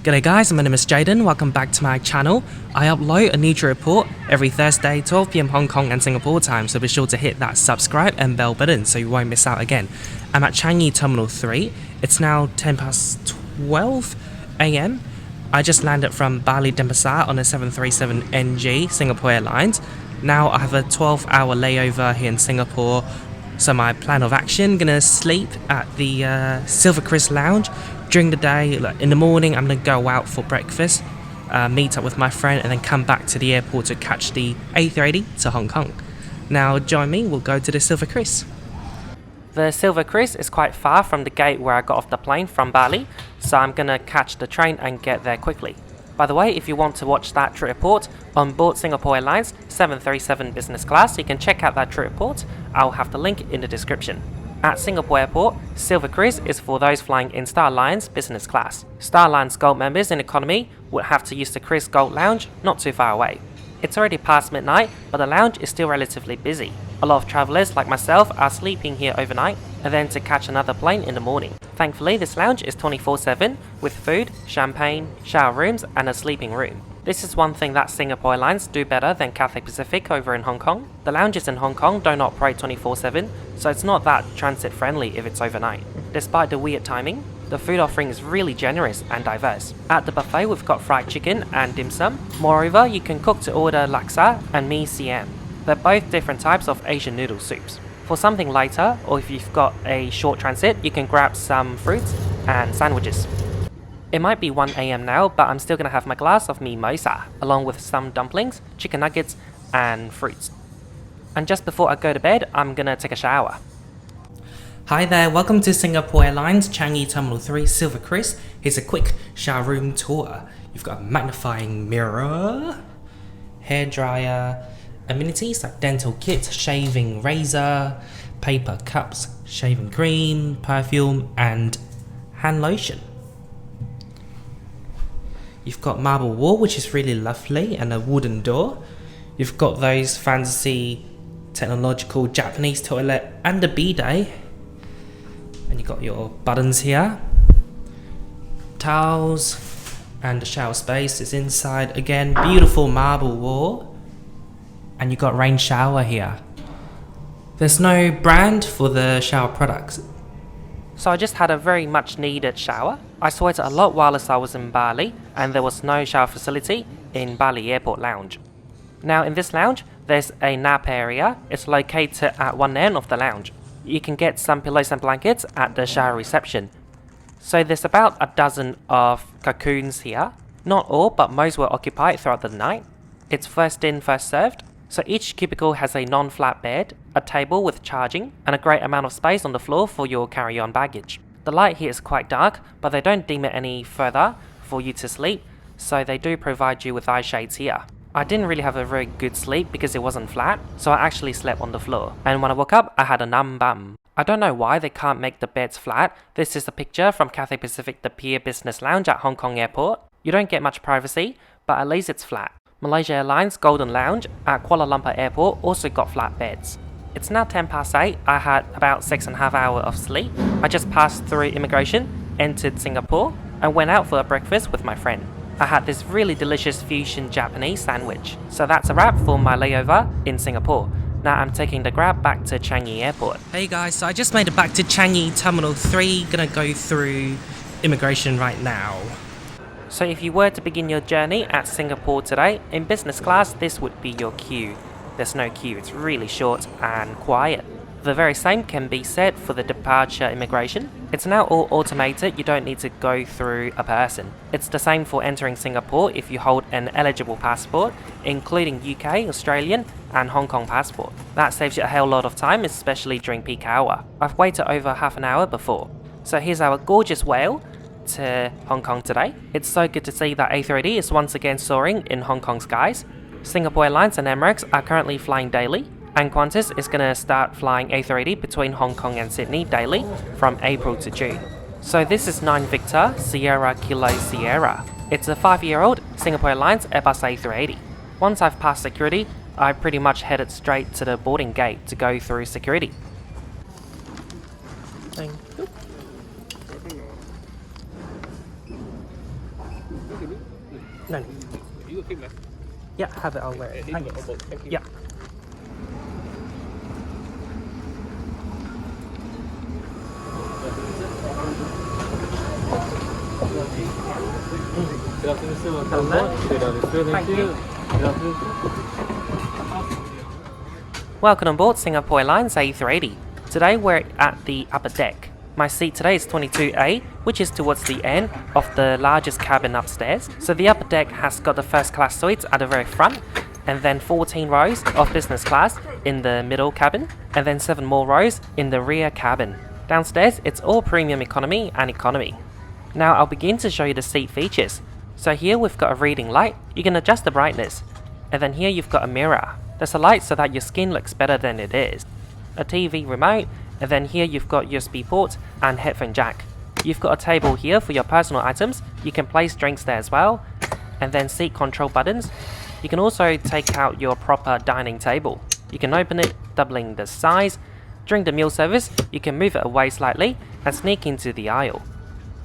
G'day guys, my name is Jaden, welcome back to my channel. I upload a new trip report every Thursday, 12 PM Hong Kong and Singapore time, so be sure to hit that subscribe and bell button so you won't miss out again. I'm at Changi Terminal 3, it's now 10 past 12 AM. I just landed from Bali Denpasar on a 737NG Singapore Airlines. Now I have a 12-hour layover here in Singapore, so my plan of action, gonna sleep at the SilverKris lounge. During the day, in the morning, I'm going to go out for breakfast, meet up with my friend, and then come back to the airport to catch the A380 to Hong Kong. Now, join me, we'll go to the SilverKris. The SilverKris is quite far from the gate where I got off the plane from Bali, so I'm going to catch the train and get there quickly. By the way, if you want to watch that trip report on board Singapore Airlines 737 business class, you can check out that trip report. I'll have the link in the description. At Singapore Airport, SilverKris is for those flying in Star Alliance business class. Star Alliance Gold members in economy would have to use the Kris Gold Lounge not too far away. It's already past midnight, but the lounge is still relatively busy. A lot of travellers like myself are sleeping here overnight and then to catch another plane in the morning. Thankfully, this lounge is 24/7 with food, champagne, shower rooms and a sleeping room. This is one thing that Singapore Airlines do better than Cathay Pacific over in Hong Kong. The lounges in Hong Kong don't operate 24/7, so it's not that transit friendly if it's overnight. Despite the weird timing, the food offering is really generous and diverse. At the buffet we've got fried chicken and dim sum. Moreover, you can cook to order laksa and mee siam. They're both different types of Asian noodle soups. For something lighter, or if you've got a short transit, you can grab some fruits and sandwiches. It might be 1 AM now, but I'm still gonna have my glass of mimosa, along with some dumplings, chicken nuggets, and fruits. And just before I go to bed, I'm gonna take a shower. Hi there, welcome to Singapore Airlines Changi Terminal 3 SilverKris. Here's a quick shower room tour. You've got a magnifying mirror, hairdryer, amenities like dental kit, shaving razor, paper cups, shaving cream, perfume, and hand lotion. You've got marble wall, which is really lovely, and a wooden door. You've got those fancy technological Japanese toilet and a bidet. And you've got your buttons here. Towels, and the shower space is inside. Again, beautiful marble wall. And you've got rain shower here. There's no brand for the shower products. So I just had a very much needed shower. I sweated a lot whilst I was in Bali, and there was no shower facility in Bali Airport Lounge. Now in this lounge, there's a nap area. It's located at one end of the lounge. You can get some pillows and blankets at the shower reception. So there's about a dozen of cocoons here. Not all, but most were occupied throughout the night. It's first in, first served. So each cubicle has a non-flat bed, a table with charging, and a great amount of space on the floor for your carry-on baggage. The light here is quite dark, but they don't dim it any further for you to sleep, so they do provide you with eye shades here. I didn't really have a very good sleep because it wasn't flat, so I actually slept on the floor. And when I woke up, I had a numb bum. I don't know why they can't make the beds flat. This is a picture from Cathay Pacific the Pier Business Lounge at Hong Kong Airport. You don't get much privacy, but at least it's flat. Malaysia Airlines Golden Lounge at Kuala Lumpur Airport also got flat beds. It's now 10 past 8, I had about 6.5 hours of sleep. I just passed through immigration, entered Singapore, and went out for a breakfast with my friend. I had this really delicious fusion Japanese sandwich. So that's a wrap for my layover in Singapore. Now I'm taking the Grab back to Changi Airport. Hey guys, so I just made it back to Changi Terminal 3, gonna go through immigration right now. So if you were to begin your journey at Singapore today, in business class this would be your queue. There's no queue, it's really short and quiet. The very same can be said for the departure immigration. It's now all automated, you don't need to go through a person. It's the same for entering Singapore if you hold an eligible passport, including UK, Australian and Hong Kong passport. That saves you a hell lot of time, especially during peak hour. I've waited over half an hour before. So here's our gorgeous whale to Hong Kong today. It's so good to see that A380 is once again soaring in Hong Kong skies. Singapore Airlines and Emirates are currently flying daily, and Qantas is going to start flying A380 between Hong Kong and Sydney daily from April to June. So this is 9 Victor Sierra Kilo Sierra. It's a 5-year-old Singapore Airlines Airbus A380. Once I've passed security, I pretty much headed straight to the boarding gate to go through security. Thank you. No. You okay, man? Yeah, have it. I'll wear it. Thank you. Thank you. Yeah. Good afternoon, sir. Welcome Hello. aboard. Good afternoon, sir. Thank you. Good afternoon. Welcome on board Singapore Airlines A380. Today we're at the upper deck. My seat today is 22A, which is towards the end of the largest cabin upstairs. So the upper deck has got the first class suites at the very front, and then 14 rows of business class in the middle cabin, and then 7 more rows in the rear cabin. Downstairs, it's all premium economy and economy. Now I'll begin to show you the seat features. So here we've got a reading light. You can adjust the brightness. And then here you've got a mirror. There's a light so that your skin looks better than it is. A TV remote, and then here you've got USB port and headphone jack. You've got a table here for your personal items. You can place drinks there as well. And then seat control buttons. You can also take out your proper dining table. You can open it, doubling the size. During the meal service, you can move it away slightly and sneak into the aisle.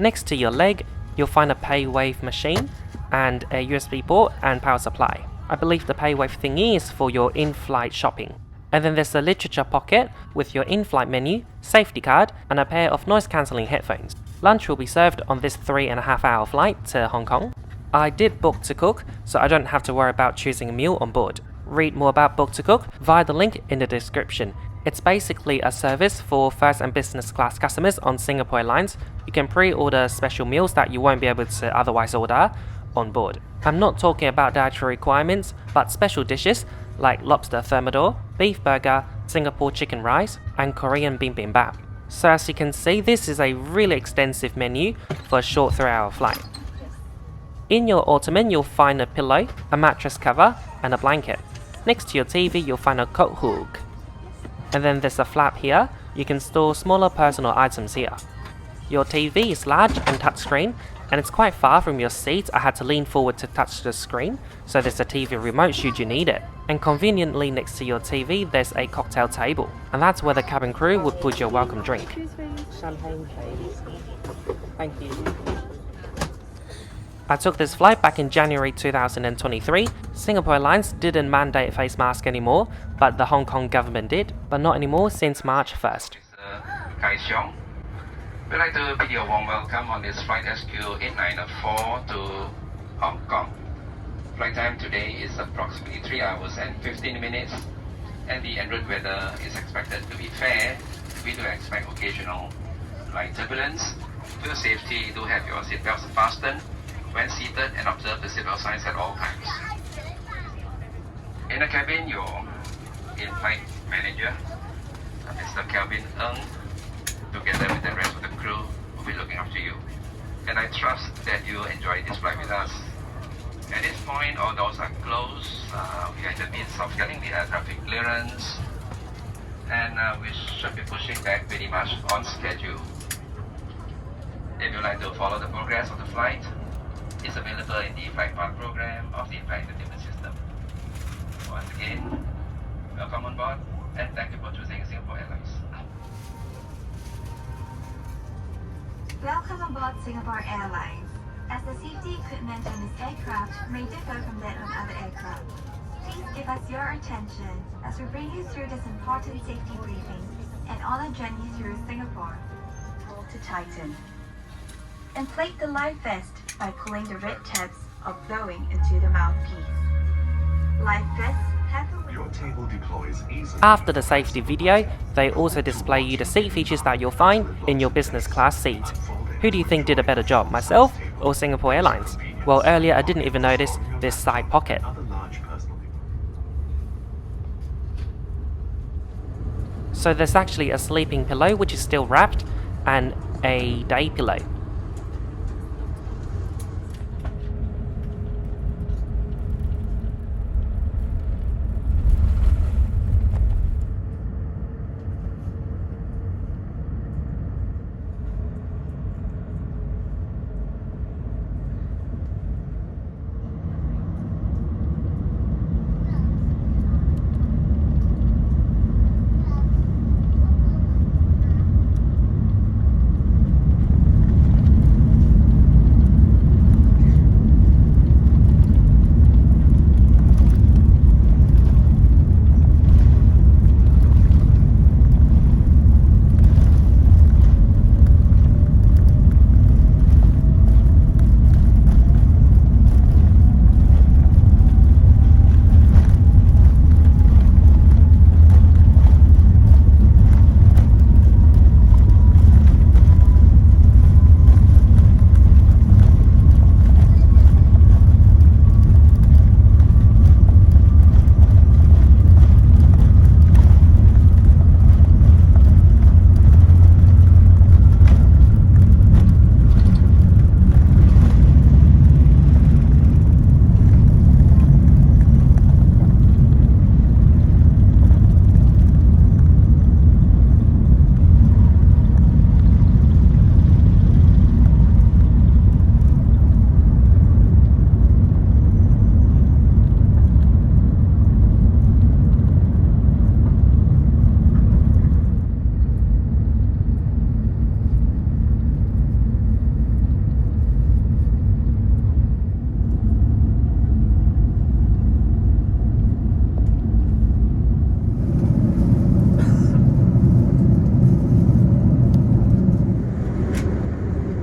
Next to your leg, you'll find a PayWave machine and a USB port and power supply. I believe the PayWave thingy is for your in-flight shopping. And then there's a literature pocket with your in-flight menu, safety card, and a pair of noise-cancelling headphones. Lunch will be served on this 3.5-hour flight to Hong Kong. I did book to cook, so I don't have to worry about choosing a meal on board. Read more about Book to Cook via the link in the description. It's basically a service for first and business class customers on Singapore Airlines. You can pre-order special meals that you won't be able to otherwise order on board. I'm not talking about dietary requirements, but special dishes like lobster thermidor, beef burger, Singapore chicken rice, and Korean bibimbap. So as you can see, this is a really extensive menu for a short 3-hour flight. In your ottoman, you'll find a pillow, a mattress cover, and a blanket. Next to your TV, you'll find a coat hook. And then there's a flap here. You can store smaller personal items here. Your TV is large and touchscreen, and it's quite far from your seat. I had to lean forward to touch the screen, so there's a TV remote should you need it. And conveniently next to your TV, there's a cocktail table, and that's where the cabin crew would put your welcome drink. Champagne, please. Thank you. I took this flight back in January 2023. Singapore Airlines didn't mandate face mask anymore, but the Hong Kong government did, but not anymore since March 1st. We'd like to bid you a warm welcome on this flight SQ8904 to Hong Kong. Flight time today is approximately 3 hours and 15 minutes, and the en route weather is expected to be fair. We do expect occasional light turbulence. For your safety, do have your seatbelts fastened when seated and observe the seatbelt signs at all times. In the cabin, your in-flight manager, Mr. Kelvin Ng, together with the rest of the crew, will be looking after you. And I trust that you enjoy this flight with us. At this point, all doors are closed. We are in the midst of getting the air traffic clearance, and we should be pushing back pretty much on schedule. If you'd like to follow the progress of the flight, it's available in the flight path program of the flight entertainment system. Once again, welcome on board, and thank you for choosing Singapore Airlines. Welcome aboard Singapore Airlines. As the safety equipment on this aircraft may differ from that on other aircraft, please give us your attention as we bring you through this important safety briefing and on our journey through Singapore. Pull to tighten. Inflate the life vest by pulling the red tabs or blowing into the mouthpiece. Life vests have a... Your table deploys easily. After the safety video, they also display you the seat features that you'll find in your business class seat. Who do you think did a better job, myself or Singapore Airlines? Well, earlier I didn't even notice this side pocket. So there's actually a sleeping pillow which is still wrapped and a day pillow.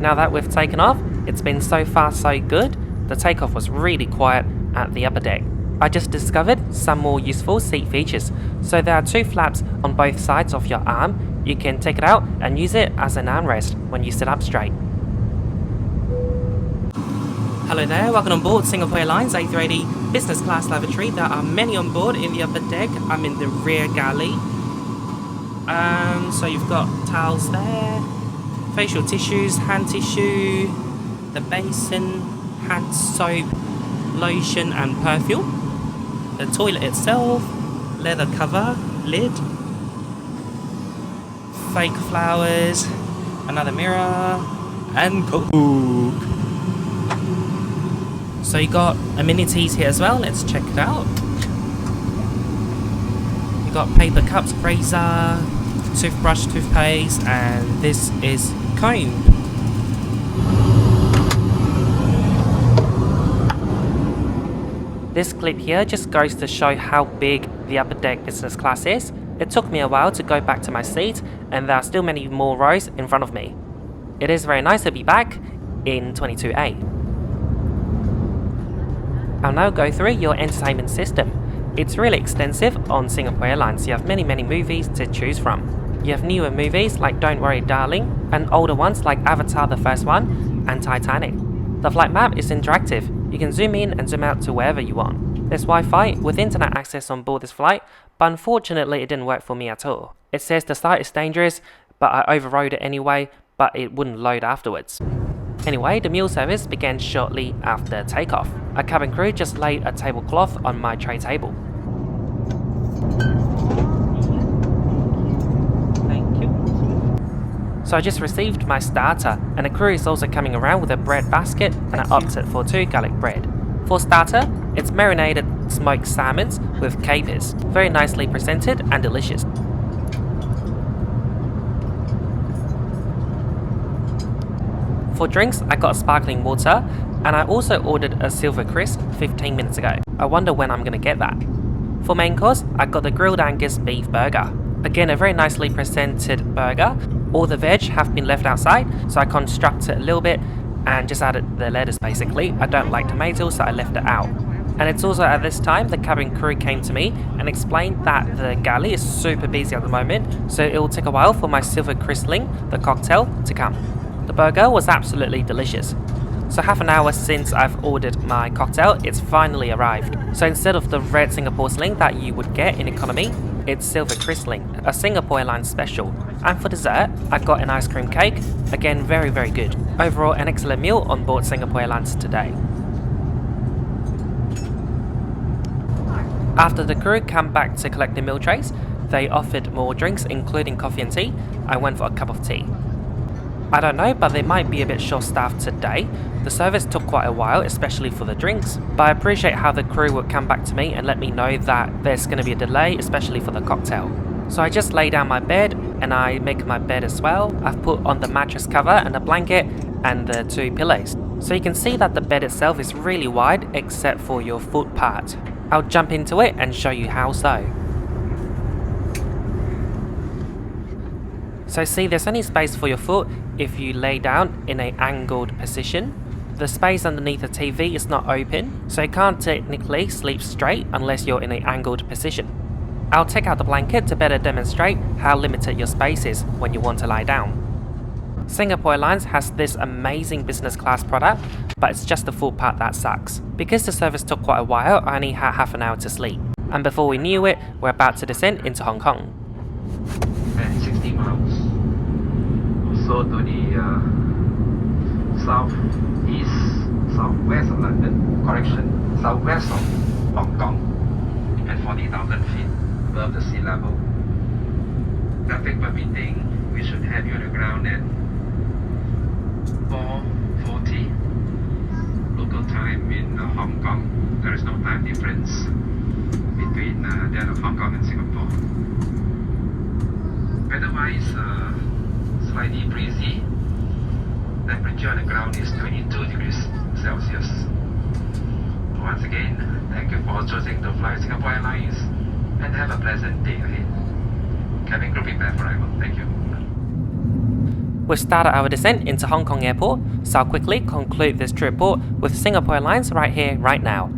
Now that we've taken off, it's been so far so good. The takeoff was really quiet at the upper deck. I just discovered some more useful seat features. So there are 2 flaps on both sides of your arm. You can take it out and use it as an armrest when you sit up straight. Hello there, welcome on board Singapore Airlines A380 business class lavatory. There are many on board in the upper deck. I'm in the rear galley. So you've got towels there, facial tissues, hand tissue, the basin, hand soap, lotion and perfume, the toilet itself, leather cover, lid, fake flowers, another mirror, and cookbook. So you got amenities here as well, let's check it out. You got paper cups, razor, toothbrush, toothpaste, and this is comb. This clip here just goes to show how big the upper deck business class is. It took me a while to go back to my seat, and there are still many more rows in front of me. It is very nice to be back in 22A. I'll now go through your entertainment system. It's really extensive on Singapore Airlines. You have many movies to choose from. You have newer movies like Don't Worry Darling, and older ones like Avatar the first one and Titanic. The flight map is interactive. You can zoom in and zoom out to wherever you want. There's Wi-Fi with internet access on board this flight, but unfortunately it didn't work for me at all. It says the site is dangerous, but I overrode it anyway, but it wouldn't load afterwards. Anyway, the meal service began shortly after takeoff. A cabin crew just laid a tablecloth on my tray table. Thank you. So I just received my starter, and the crew is also coming around with a bread basket, and I opted for 2 garlic bread. For starter, it's marinated smoked salmons with capers, very nicely presented and delicious. For drinks, I got sparkling water, and I also ordered a SilverKris 15 minutes ago. I wonder when I'm gonna get that. For main course, I got the grilled Angus beef burger. Again, a very nicely presented burger. All the veg have been left outside, so I constructed a little bit and just added the lettuce basically. I don't like tomatoes, so I left it out. And it's also at this time the cabin crew came to me and explained that the galley is super busy at the moment, so it will take a while for my SilverKris Ling, the cocktail, to come. The burger was absolutely delicious. So half an hour since I've ordered my cocktail, it's finally arrived. So instead of the red Singapore Sling that you would get in economy, it's SilverKris Ling, a Singapore Airlines special. And for dessert, I got an ice cream cake, again very good. Overall, an excellent meal on board Singapore Airlines today. After the crew came back to collect the meal trays, they offered more drinks including coffee and tea. I went for a cup of tea. I don't know, but they might be a bit short-staffed today. The service took quite a while, especially for the drinks, but I appreciate how the crew would come back to me and let me know that there's going to be a delay, especially for the cocktail. So I just lay down my bed, and I make my bed as well. I've put on the mattress cover and a blanket and the 2 pillows. So you can see that the bed itself is really wide, except for your foot part. I'll jump into it and show you how so. So see, there's only space for your foot if you lay down in an angled position. The space underneath the TV is not open, so you can't technically sleep straight unless you're in an angled position. I'll take out the blanket to better demonstrate how limited your space is when you want to lie down. Singapore Airlines has this amazing business class product, but it's just the foot part that sucks. Because the service took quite a while, I only had half an hour to sleep. And before we knew it, we're about to descend into Hong Kong. And 60 miles. So to the southwest of London, southwest of Hong Kong, and 40,000 feet above the sea level. Traffic permitting, we should have you on the ground at 4:40 local time in Hong Kong. There is no time difference between that of Hong Kong and Singapore. Weather-wise, slightly breezy. Temperature on the ground is 22 degrees Celsius. Once again, thank you for choosing to fly Singapore Airlines, and have a pleasant day ahead. Cabin crew prepare for arrival. Thank you. We've started our descent into Hong Kong Airport, so I'll quickly conclude this trip report with Singapore Airlines right here, right now.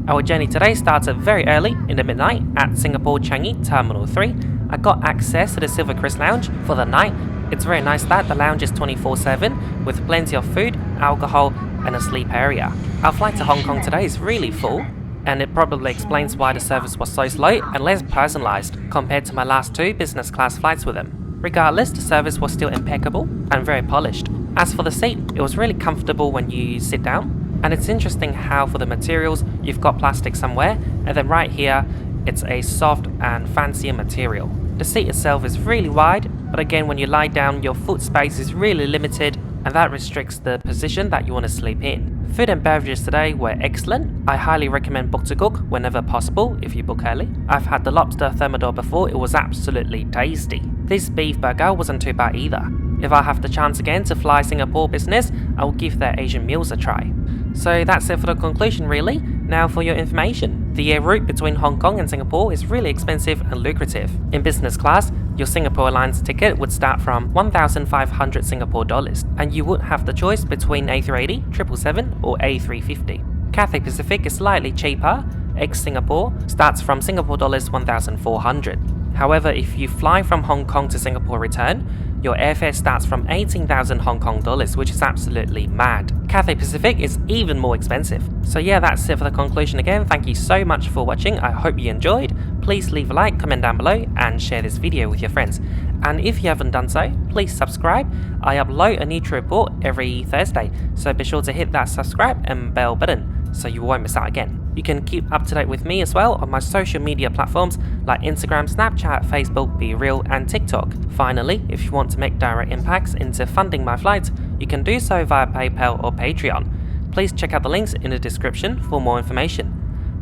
Our journey today started very early in the midnight at Singapore Changi Terminal 3. I got access to the SilverKris lounge for the night. It's very nice that the lounge is 24/7 with plenty of food, alcohol and a sleep area. Our flight to Hong Kong today is really full, and it probably explains why the service was so slow and less personalized compared to my last 2 business class flights with them. Regardless, the service was still impeccable and very polished. As for the seat, it was really comfortable when you sit down, and it's interesting how for the materials you've got plastic somewhere, and then right here it's a soft and fancier material. The seat itself is really wide, but again when you lie down your foot space is really limited, and that restricts the position that you want to sleep in. Food and beverages today were excellent. I highly recommend book to cook whenever possible if you book early. I've had the lobster thermidor before, it was absolutely tasty. This beef burger wasn't too bad either. If I have the chance again to fly Singapore business, I will give their Asian meals a try. So that's it for the conclusion really. Now for your information. The air route between Hong Kong and Singapore is really expensive and lucrative. In business class, your Singapore Airlines ticket would start from 1,500 Singapore dollars, and you would have the choice between A380, 777 or A350. Cathay Pacific is slightly cheaper. Ex-Singapore starts from Singapore dollars 1,400. However, if you fly from Hong Kong to Singapore return, your airfare starts from 18,000 Hong Kong dollars, which is absolutely mad. Cathay Pacific is even more expensive. So yeah, that's it for the conclusion again. Thank you so much for watching. I hope you enjoyed. Please leave a like, comment down below and share this video with your friends. And if you haven't done so, please subscribe. I upload a new trip report every Thursday, so be sure to hit that subscribe and bell button so you won't miss out again. You can keep up to date with me as well on my social media platforms like Instagram, Snapchat, Facebook, BeReal and TikTok. Finally, if you want to make direct impacts into funding my flights, you can do so via PayPal or Patreon. Please check out the links in the description for more information.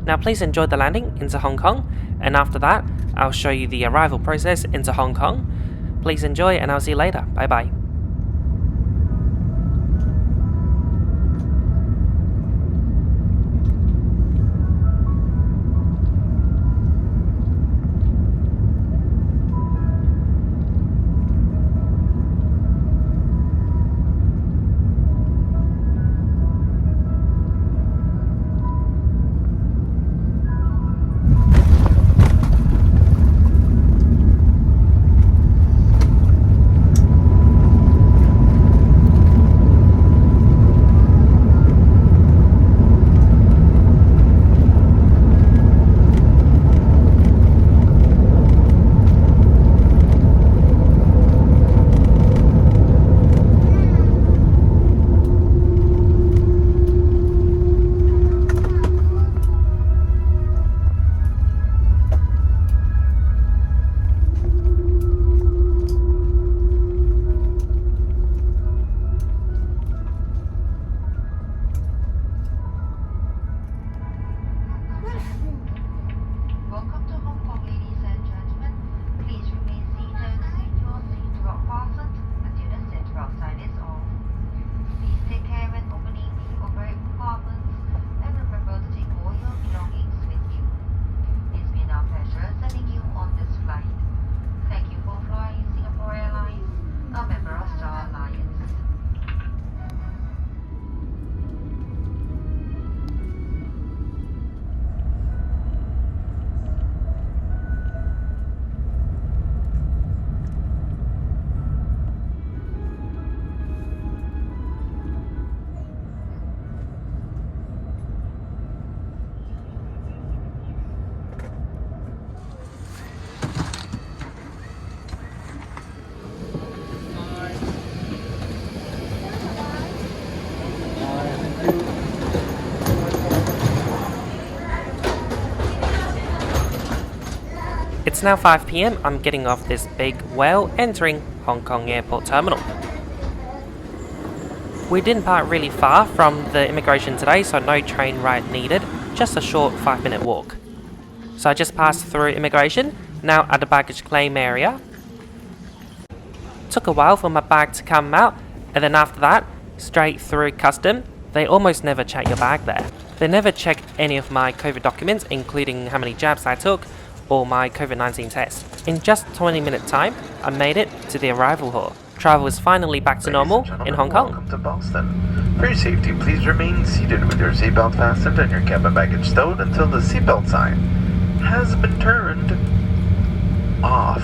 Now please enjoy the landing into Hong Kong, and after that, I'll show you the arrival process into Hong Kong. Please enjoy and I'll see you later. Bye bye. Welcome to Hong Kong, ladies and gentlemen. Please remain seated with your seatbelt fastened until the seatbelt sign is off. Please take care when opening the overhead compartments and remember to take all your belongings with you. It's been our pleasure sending you on this flight. Thank you for flying Singapore Airlines, a member of Star Alliance. It's now 5 PM. I'm getting off this big whale entering Hong Kong Airport Terminal. We didn't park really far from the immigration today, so no train ride needed, just a short 5-minute walk. So I just passed through immigration, now at the baggage claim area. Took a while for my bag to come out, and then after that, straight through custom. They almost never check your bag there. They never check any of my COVID documents, including how many jabs I took, or my COVID-19 test. In just 20-minute time, I made it to the arrival hall. travel is finally back to normal in Hong Kong. Welcome to Boston. For your safety, please remain seated with your seatbelt fastened and your cabin baggage stowed until the seatbelt sign has been turned off.